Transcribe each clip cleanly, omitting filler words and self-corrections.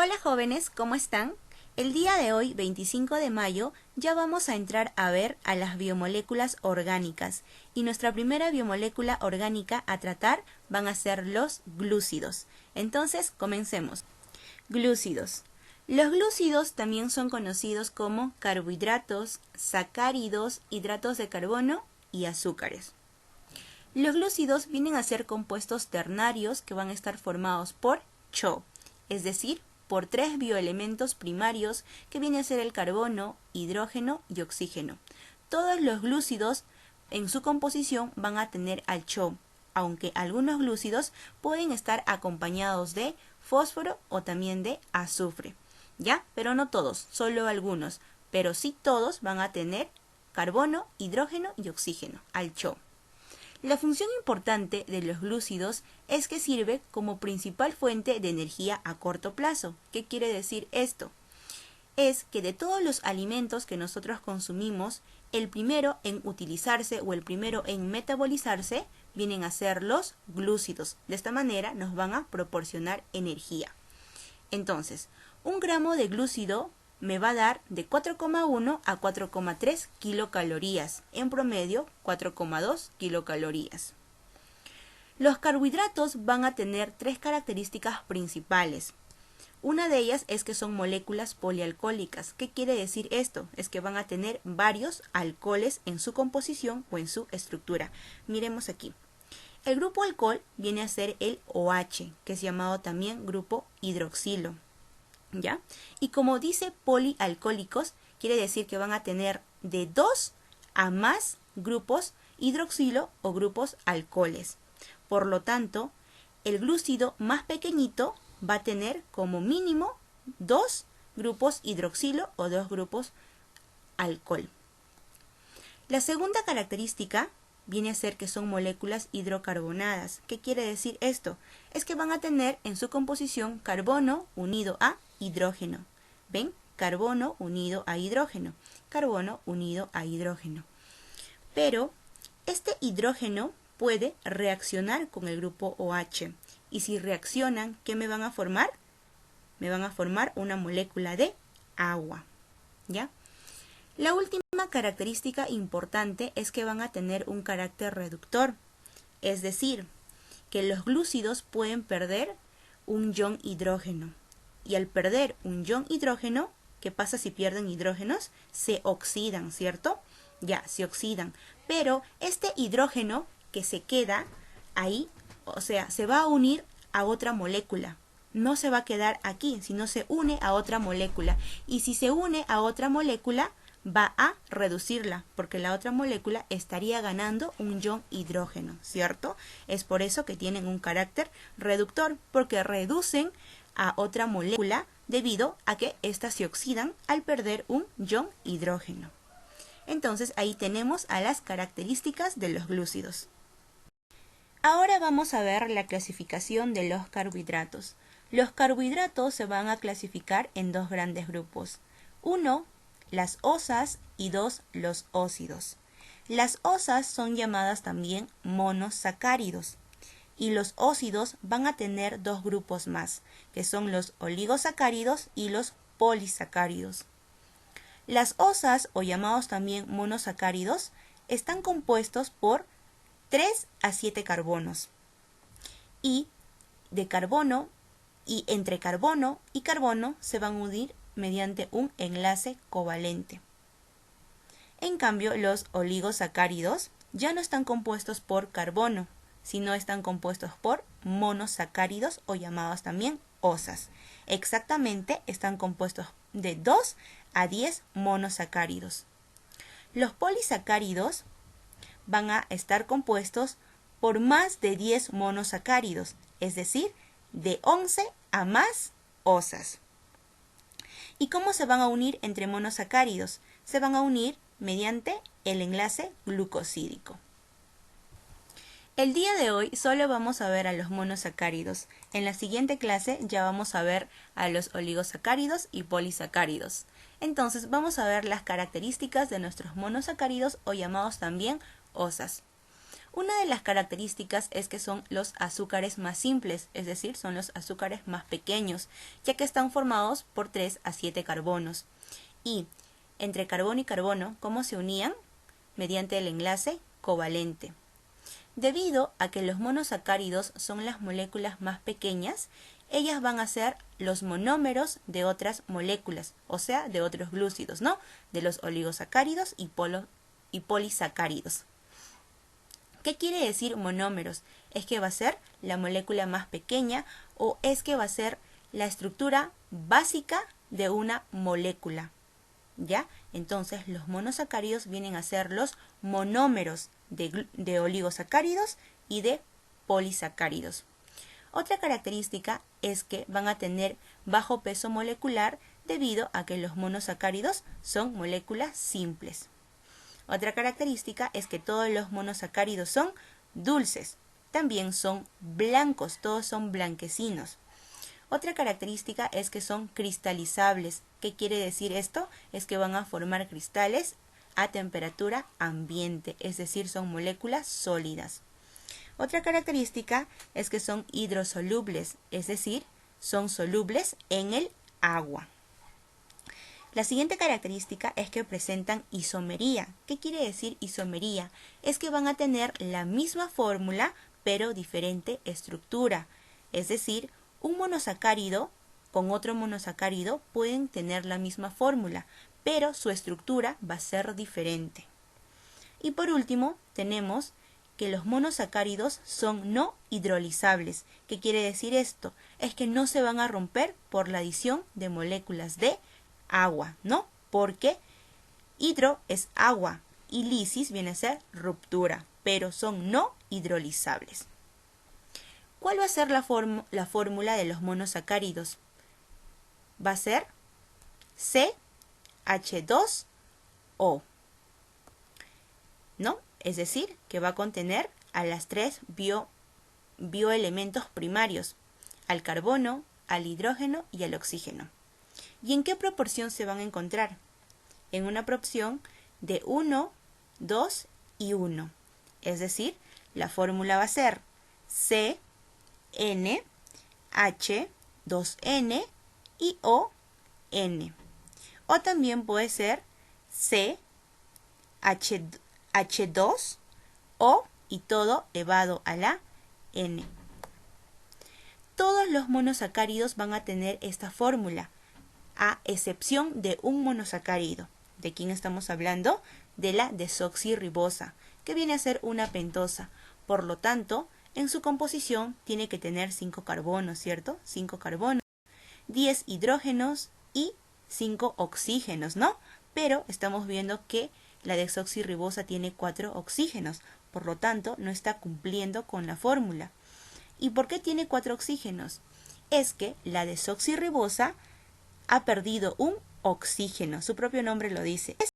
Hola jóvenes, ¿cómo están? El día de hoy, 25 de mayo, ya vamos a entrar a ver a las biomoléculas orgánicas y nuestra primera biomolécula orgánica a tratar van a ser los glúcidos. Entonces, comencemos. Glúcidos. Los glúcidos también son conocidos como carbohidratos, sacáridos, hidratos de carbono y azúcares. Los glúcidos vienen a ser compuestos ternarios que van a estar formados por CHO, es decir, por tres bioelementos primarios que vienen a ser el carbono, hidrógeno y oxígeno. Todos los glúcidos en su composición van a tener al CHO, aunque algunos glúcidos pueden estar acompañados de fósforo o también de azufre, ¿ya? Pero no todos, solo algunos, pero sí todos van a tener carbono, hidrógeno y oxígeno, al CHO. La función importante de los glúcidos es que sirve como principal fuente de energía a corto plazo. ¿Qué quiere decir esto? Es que de todos los alimentos que nosotros consumimos, el primero en utilizarse o el primero en metabolizarse vienen a ser los glúcidos. De esta manera nos van a proporcionar energía. Entonces, un gramo de glúcido me va a dar de 4,1 a 4,3 kilocalorías, en promedio 4,2 kilocalorías. Los carbohidratos van a tener tres características principales. Una de ellas es que son moléculas polialcohólicas. ¿Qué quiere decir esto? Es que van a tener varios alcoholes en su composición o en su estructura. Miremos aquí. El grupo alcohol viene a ser el OH, que es llamado también grupo hidroxilo. ¿Ya? Y como dice polialcohólicos, quiere decir que van a tener de 2 a más grupos hidroxilo o grupos alcoholes. Por lo tanto, el glúcido más pequeñito va a tener como mínimo 2 grupos hidroxilo o 2 grupos alcohol. La segunda característica viene a ser que son moléculas hidrocarbonadas. ¿Qué quiere decir esto? Es que van a tener en su composición carbono unido a hidrógeno. ¿Ven? Carbono unido a hidrógeno. Carbono unido a hidrógeno. Pero este hidrógeno puede reaccionar con el grupo OH. Y si reaccionan, ¿qué me van a formar? Me van a formar una molécula de agua. ¿Ya? La última característica importante es que van a tener un carácter reductor. Es decir, que los glúcidos pueden perder un ion hidrógeno. Y al perder un ion hidrógeno, ¿qué pasa si pierden hidrógenos? Se oxidan, ¿cierto? Ya, se oxidan. Pero este hidrógeno que se queda ahí, o sea, se va a unir a otra molécula. No se va a quedar aquí, sino se une a otra molécula. Y si se une a otra molécula, va a reducirla, porque la otra molécula estaría ganando un ion hidrógeno, ¿cierto? Es por eso que tienen un carácter reductor, porque reducen a otra molécula debido a que éstas se oxidan al perder un ion hidrógeno. Entonces ahí tenemos a las características de los glúcidos. Ahora vamos a ver la clasificación de los carbohidratos. Los carbohidratos se van a clasificar en dos grandes grupos. 1, las osas y 2, los óxidos. Las osas son llamadas también monosacáridos. Y los óxidos van a tener dos grupos más, que son los oligosacáridos y los polisacáridos. Las osas, o llamados también monosacáridos, están compuestos por 3 a 7 carbonos. Y de carbono, y entre carbono y carbono se van a unir mediante un enlace covalente. En cambio, los oligosacáridos ya no están compuestos por carbono, sino están compuestos por monosacáridos o llamados también osas. Exactamente están compuestos de 2 a 10 monosacáridos. Los polisacáridos van a estar compuestos por más de 10 monosacáridos, es decir, de 11 a más osas. ¿Y cómo se van a unir entre monosacáridos? Se van a unir mediante el enlace glucosídico. El día de hoy solo vamos a ver a los monosacáridos. En la siguiente clase ya vamos a ver a los oligosacáridos y polisacáridos. Entonces vamos a ver las características de nuestros monosacáridos o llamados también osas. Una de las características es que son los azúcares más simples, es decir, son los azúcares más pequeños, ya que están formados por 3 a 7 carbonos. Y entre carbono y carbono, ¿cómo se unían? Mediante el enlace covalente. Debido a que los monosacáridos son las moléculas más pequeñas, ellas van a ser los monómeros de otras moléculas, o sea, de otros glúcidos, ¿no? De los oligosacáridos y polisacáridos. ¿Qué quiere decir monómeros? ¿Es que va a ser la molécula más pequeña o es que va a ser la estructura básica de una molécula? ¿Ya? Entonces los monosacáridos vienen a ser los monómeros de oligosacáridos y de polisacáridos. Otra característica es que van a tener bajo peso molecular debido a que los monosacáridos son moléculas simples. Otra característica es que todos los monosacáridos son dulces, también son blancos, todos son blanquecinos. Otra característica es que son cristalizables. ¿Qué quiere decir esto? Es que van a formar cristales a temperatura ambiente, es decir, son moléculas sólidas. Otra característica es que son hidrosolubles, es decir, son solubles en el agua. La siguiente característica es que presentan isomería. ¿Qué quiere decir isomería? Es que van a tener la misma fórmula, pero diferente estructura. Es decir, un monosacárido con otro monosacárido pueden tener la misma fórmula, pero su estructura va a ser diferente. Y por último, tenemos que los monosacáridos son no hidrolizables. ¿Qué quiere decir esto? Es que no se van a romper por la adición de moléculas de agua, ¿no? Porque hidro es agua y lisis viene a ser ruptura, pero son no hidrolizables. ¿Cuál va a ser la fórmula de los monosacáridos? Va a ser CH2O, ¿no? Es decir, que va a contener a las tres bioelementos primarios, al carbono, al hidrógeno y al oxígeno. ¿Y en qué proporción se van a encontrar? En una proporción de 1, 2 y 1. Es decir, la fórmula va a ser CN, H, 2N y ON. O también puede ser C, H2, O y todo elevado a la N. Todos los monosacáridos van a tener esta fórmula, a excepción de un monosacárido. ¿De quién estamos hablando? De la desoxirribosa, que viene a ser una pentosa. Por lo tanto, en su composición tiene que tener 5 carbonos, ¿cierto? 5 carbonos, 10 hidrógenos y 5 oxígenos, ¿no? Pero estamos viendo que la desoxirribosa tiene 4 oxígenos, por lo tanto, no está cumpliendo con la fórmula. ¿Y por qué tiene 4 oxígenos? Es que la desoxirribosa ha perdido un oxígeno, su propio nombre lo dice, es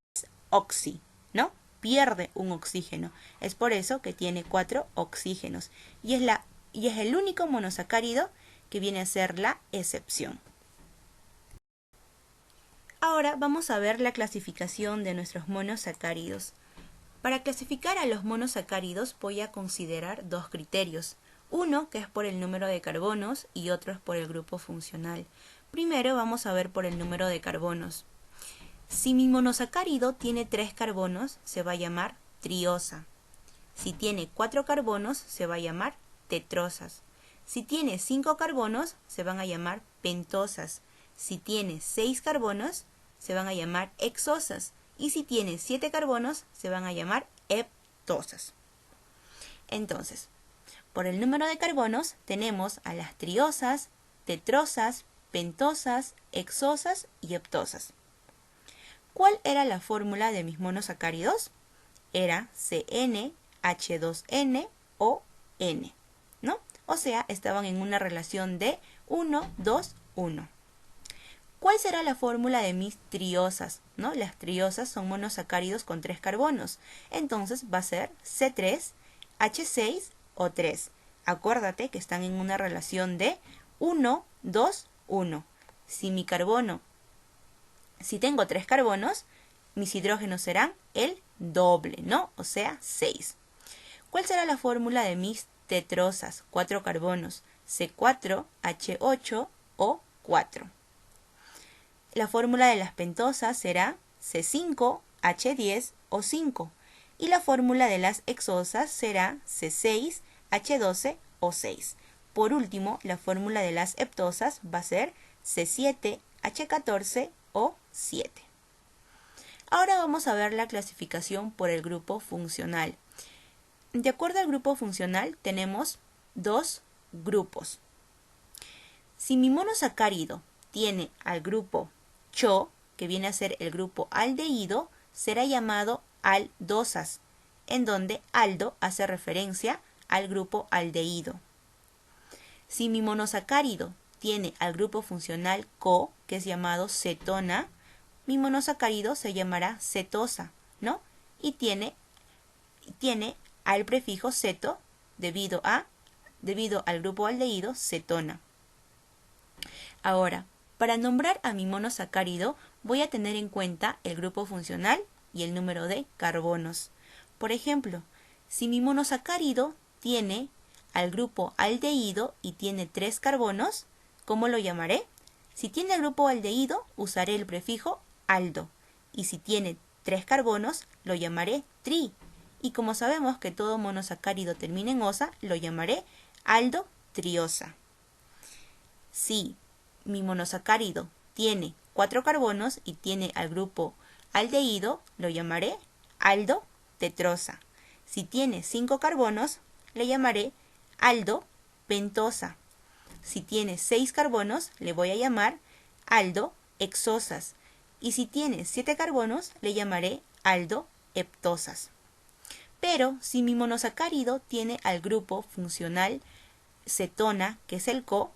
oxi, ¿no? Pierde un oxígeno, es por eso que tiene 4 oxígenos y es el único monosacárido que viene a ser la excepción. Ahora vamos a ver la clasificación de nuestros monosacáridos. Para clasificar a los monosacáridos voy a considerar dos criterios, uno que es por el número de carbonos y otro es por el grupo funcional. Primero vamos a ver por el número de carbonos. Si mi monosacárido tiene 3 carbonos, se va a llamar triosa. Si tiene 4 carbonos, se va a llamar tetrosas. Si tiene 5 carbonos, se van a llamar pentosas. Si tiene 6 carbonos, se van a llamar hexosas. Y si tiene 7 carbonos, se van a llamar heptosas. Entonces, por el número de carbonos tenemos a las triosas, tetrosas, pentosas, hexosas y heptosas. ¿Cuál era la fórmula de mis monosacáridos? Era CnH2n o N, ¿no? O sea, estaban en una relación de 1, 2, 1. ¿Cuál será la fórmula de mis triosas? ¿No? Las triosas son monosacáridos con 3 carbonos. Entonces va a ser C3H6O3. Acuérdate que están en una relación de 1, 2, 1. Si tengo 3 carbonos, mis hidrógenos serán el doble, ¿no? O sea, 6. ¿Cuál será la fórmula de mis tetrosas? 4 carbonos, C4H8O4. La fórmula de las pentosas será C5H10O5. Y la fórmula de las hexosas será C6H12O6. Por último, la fórmula de las heptosas va a ser C7H14O7. Ahora vamos a ver la clasificación por el grupo funcional. De acuerdo al grupo funcional tenemos dos grupos. Si mi monosacárido tiene al grupo CHO, que viene a ser el grupo aldehído, será llamado aldosas, en donde aldo hace referencia al grupo aldehído. Si mi monosacárido tiene al grupo funcional CO, que es llamado cetona, mi monosacárido se llamará cetosa, ¿no? Y tiene al prefijo ceto debido al grupo aldehído cetona. Ahora, para nombrar a mi monosacárido voy a tener en cuenta el grupo funcional y el número de carbonos. Por ejemplo, si mi monosacárido tiene al grupo aldehído y tiene 3 carbonos, ¿cómo lo llamaré? Si tiene el grupo aldehído, usaré el prefijo aldo. Y si tiene 3 carbonos, lo llamaré tri. Y como sabemos que todo monosacárido termina en osa, lo llamaré aldotriosa. Si mi monosacárido tiene 4 carbonos y tiene al grupo aldehído, lo llamaré aldotetrosa. Si tiene 5 carbonos, le llamaré aldopentosa. Si tiene 6 carbonos, le voy a llamar aldohexosas. Y si tiene 7 carbonos, le llamaré aldoheptosas. Pero si mi monosacárido tiene al grupo funcional cetona, que es el CO,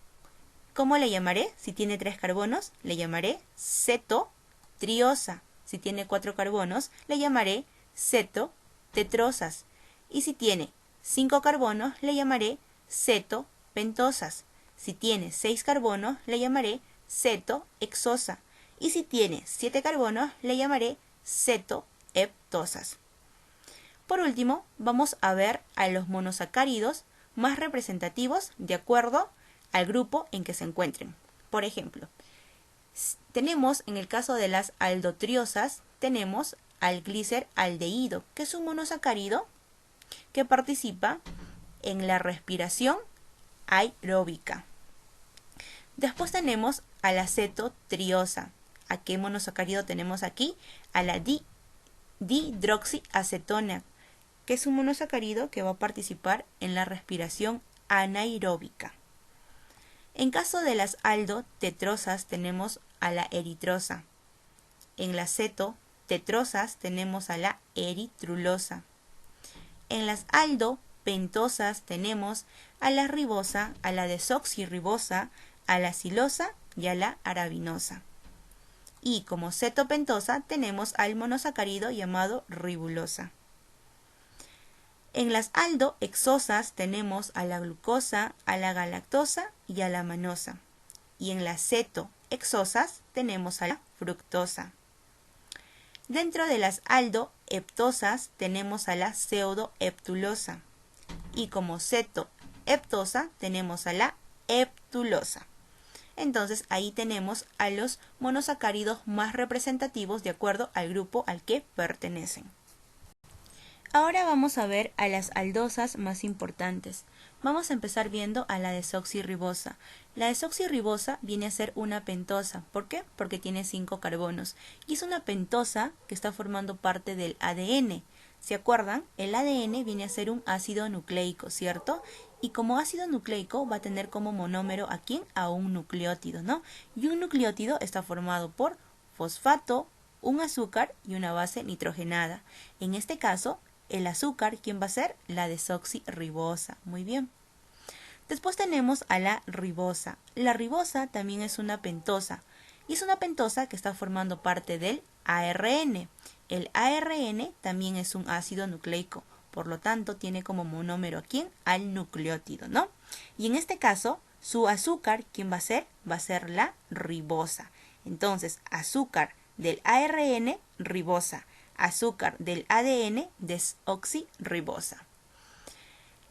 ¿cómo le llamaré? Si tiene 3 carbonos, le llamaré cetotriosa. Si tiene 4 carbonos, le llamaré cetotetrosas. Y si tiene 5 carbonos, le llamaré cetopentosas. Si tiene 6 carbonos, le llamaré cetohexosa. Y si tiene 7 carbonos, le llamaré cetoheptosas. Por último, vamos a ver a los monosacáridos más representativos de acuerdo al grupo en que se encuentren. Por ejemplo, tenemos en el caso de las aldotriosas, tenemos al gliceraldehído, que es un monosacárido que participa en la respiración aeróbica. Después tenemos a la cetotriosa. ¿A qué monosacárido tenemos aquí? A la dihidroxiacetona, que es un monosacárido que va a participar en la respiración anaeróbica. En caso de las aldotetrosas tenemos a la eritrosa. En las cetotetrosas tenemos a la eritrulosa. En las aldopentosas tenemos a la ribosa, a la desoxirribosa, a la silosa y a la arabinosa. Y como cetopentosa tenemos al monosacárido llamado ribulosa. En las aldohexosas tenemos a la glucosa, a la galactosa y a la manosa. Y en las cetohexosas tenemos a la fructosa. Dentro de las aldoheptosas tenemos a la pseudoheptulosa. Y como cetoheptosa tenemos a la heptulosa. Entonces ahí tenemos a los monosacáridos más representativos de acuerdo al grupo al que pertenecen. Ahora vamos a ver a las aldosas más importantes. Vamos a empezar viendo a la desoxirribosa. La desoxirribosa viene a ser una pentosa. ¿Por qué? Porque tiene 5 carbonos. Y es una pentosa que está formando parte del ADN. ¿Se acuerdan? El ADN viene a ser un ácido nucleico, ¿cierto? Y como ácido nucleico va a tener como monómero ¿a quién? A un nucleótido, ¿no? Y un nucleótido está formado por fosfato, un azúcar y una base nitrogenada. En este caso, el azúcar, ¿quién va a ser? La desoxirribosa. Muy bien. Después tenemos a la ribosa. La ribosa también es una pentosa. Y es una pentosa que está formando parte del ARN. El ARN también es un ácido nucleico. Por lo tanto, tiene como monómero ¿a quién? Al nucleótido, ¿no? Y en este caso, su azúcar, ¿quién va a ser? Va a ser la ribosa. Entonces, azúcar del ARN, ribosa. Azúcar del ADN, desoxirribosa.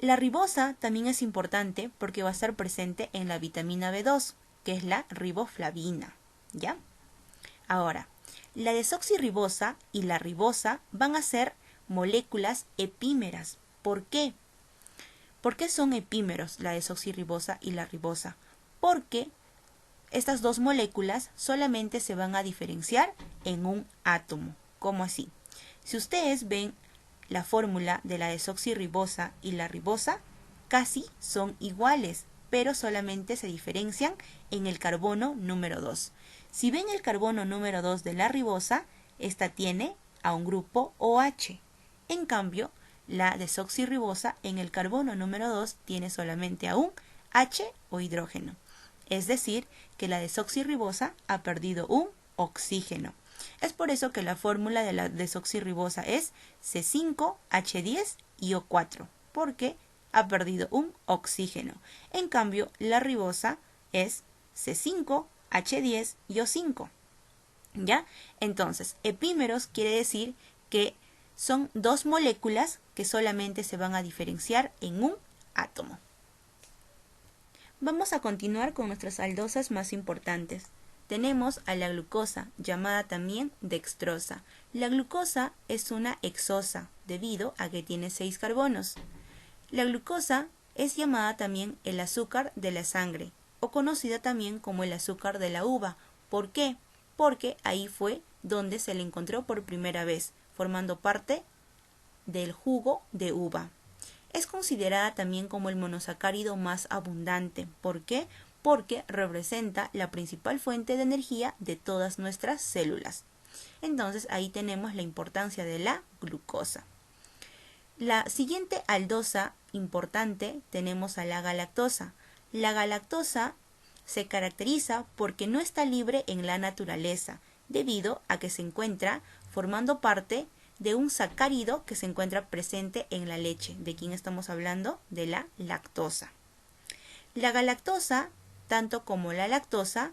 La ribosa también es importante porque va a estar presente en la vitamina B2, que es la riboflavina, ¿ya? Ahora, la desoxirribosa y la ribosa van a ser moléculas epímeras. ¿Por qué? ¿Por qué son epímeros la desoxirribosa y la ribosa? Porque estas dos moléculas solamente se van a diferenciar en un átomo. ¿Cómo así? Si ustedes ven la fórmula de la desoxirribosa y la ribosa, casi son iguales, pero solamente se diferencian en el carbono número 2. Si ven el carbono número 2 de la ribosa, esta tiene a un grupo OH. En cambio, la desoxirribosa en el carbono número 2 tiene solamente a un H o hidrógeno. Es decir, que la desoxirribosa ha perdido un oxígeno. Es por eso que la fórmula de la desoxirribosa es C5H10IO4, porque ha perdido un oxígeno. En cambio, la ribosa es C5H10IO5. ¿Ya? Entonces, epímeros quiere decir que son dos moléculas que solamente se van a diferenciar en un átomo. Vamos a continuar con nuestras aldosas más importantes. Tenemos a la glucosa, llamada también dextrosa. La glucosa es una hexosa, debido a que tiene 6 carbonos. La glucosa es llamada también el azúcar de la sangre, o conocida también como el azúcar de la uva. ¿Por qué? Porque ahí fue donde se le encontró por primera vez, formando parte del jugo de uva. Es considerada también como el monosacárido más abundante. ¿Por qué? Porque representa la principal fuente de energía de todas nuestras células. Entonces ahí tenemos la importancia de la glucosa. La siguiente aldosa importante tenemos a la galactosa. La galactosa se caracteriza porque no está libre en la naturaleza, debido a que se encuentra formando parte de un sacárido que se encuentra presente en la leche. ¿De quién estamos hablando? De la lactosa. La galactosa, tanto como la lactosa,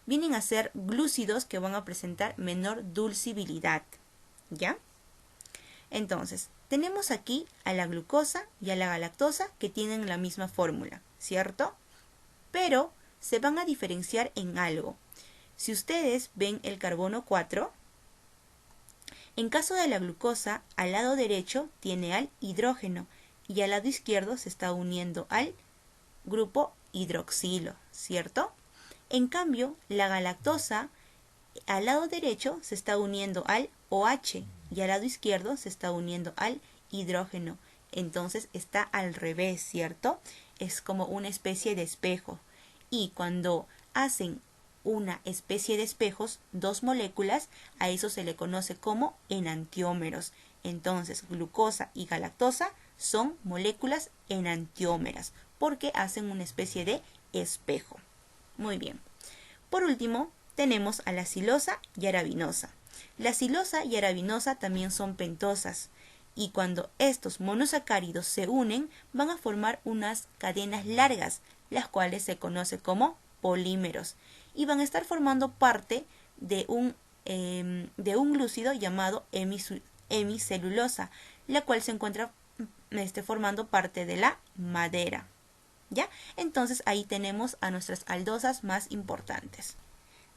vienen a ser glúcidos que van a presentar menor dulcibilidad. ¿Ya? Entonces, tenemos aquí a la glucosa y a la galactosa que tienen la misma fórmula, ¿cierto? Pero se van a diferenciar en algo. Si ustedes ven el carbono 4, en caso de la glucosa, al lado derecho tiene al hidrógeno y al lado izquierdo se está uniendo al grupo hidroxilo, ¿cierto? En cambio, la galactosa, al lado derecho se está uniendo al OH y al lado izquierdo se está uniendo al hidrógeno. Entonces está al revés, ¿cierto? Es como una especie de espejo. Y cuando hacen una especie de espejos, dos moléculas, a eso se le conoce como enantiómeros. Entonces, glucosa y galactosa son moléculas enantiómeras porque hacen una especie de espejo. Muy bien. Por último, tenemos a la silosa y arabinosa. La silosa y arabinosa también son pentosas y cuando estos monosacáridos se unen van a formar unas cadenas largas, las cuales se conocen como polímeros y van a estar formando parte de un glúcido llamado hemicelulosa, la cual se encuentra formando parte de la madera. ¿Ya? Entonces ahí tenemos a nuestras aldosas más importantes.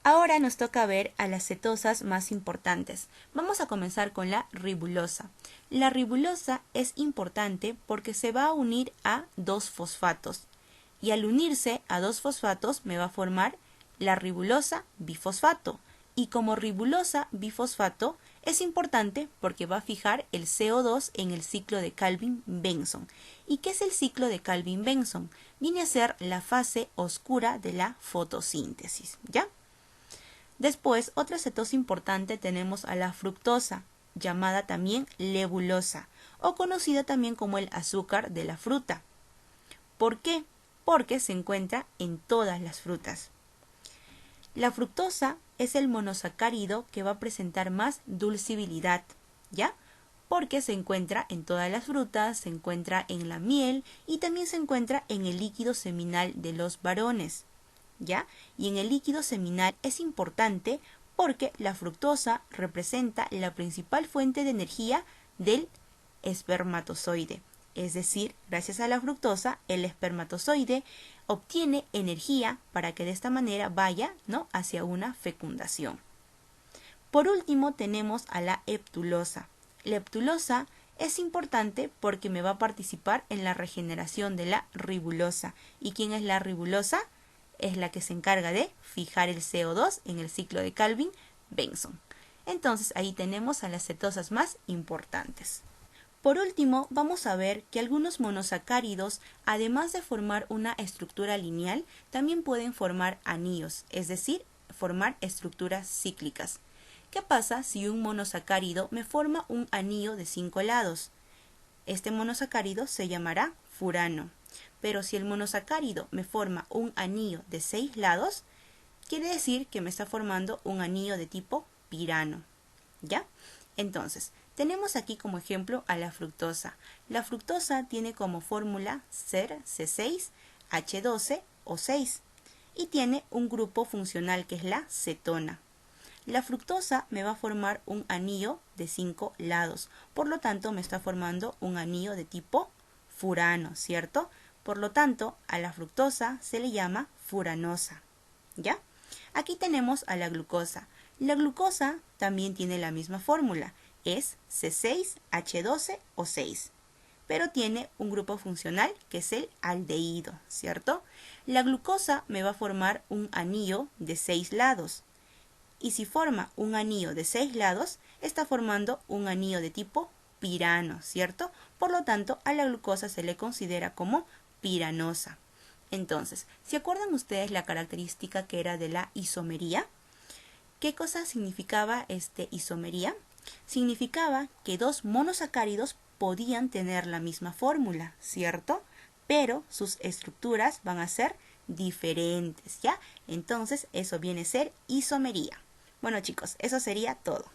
Ahora nos toca ver a las cetosas más importantes. Vamos a comenzar con la ribulosa. La ribulosa es importante porque se va a unir a dos fosfatos. Y al unirse a dos fosfatos me va a formar la ribulosa bifosfato. Y como ribulosa bifosfato es importante porque va a fijar el CO2 en el ciclo de Calvin-Benson. ¿Y qué es el ciclo de Calvin-Benson? Viene a ser la fase oscura de la fotosíntesis, ¿ya? Después, otra cetosa importante tenemos a la fructosa, llamada también lebulosa, o conocida también como el azúcar de la fruta. ¿Por qué? Porque se encuentra en todas las frutas. La fructosa es el monosacárido que va a presentar más dulcibilidad, ¿ya? Porque se encuentra en todas las frutas, se encuentra en la miel y también se encuentra en el líquido seminal de los varones, ¿ya? Y en el líquido seminal es importante porque la fructosa representa la principal fuente de energía del espermatozoide. Es decir, gracias a la fructosa, el espermatozoide obtiene energía para que de esta manera vaya, ¿no?, hacia una fecundación. Por último tenemos a la heptulosa. La heptulosa es importante porque me va a participar en la regeneración de la ribulosa. ¿Y quién es la ribulosa? Es la que se encarga de fijar el CO2 en el ciclo de Calvin-Benson. Entonces ahí tenemos a las cetosas más importantes. Por último, vamos a ver que algunos monosacáridos, además de formar una estructura lineal, también pueden formar anillos, es decir, formar estructuras cíclicas. ¿Qué pasa si un monosacárido me forma un anillo de 5 lados? Este monosacárido se llamará furano. Pero si el monosacárido me forma un anillo de 6 lados, quiere decir que me está formando un anillo de tipo pirano. ¿Ya? Entonces, tenemos aquí como ejemplo a la fructosa. La fructosa tiene como fórmula ser C6H12O6 y tiene un grupo funcional que es la cetona. La fructosa me va a formar un anillo de 5 lados, por lo tanto me está formando un anillo de tipo furano, ¿cierto? Por lo tanto, a la fructosa se le llama furanosa. ¿Ya? Aquí tenemos a la glucosa. La glucosa también tiene la misma fórmula, es C6H12O6, pero tiene un grupo funcional que es el aldehído, ¿cierto? La glucosa me va a formar un anillo de 6 lados, y si forma un anillo de 6 lados, está formando un anillo de tipo pirano, ¿cierto? Por lo tanto, a la glucosa se le considera como piranosa. Entonces, ¿se acuerdan ustedes la característica que era de la isomería? ¿Qué cosa significaba isomería? Significaba que dos monosacáridos podían tener la misma fórmula, ¿cierto? Pero sus estructuras van a ser diferentes, ¿ya? Entonces, eso viene a ser isomería. Bueno, chicos, eso sería todo.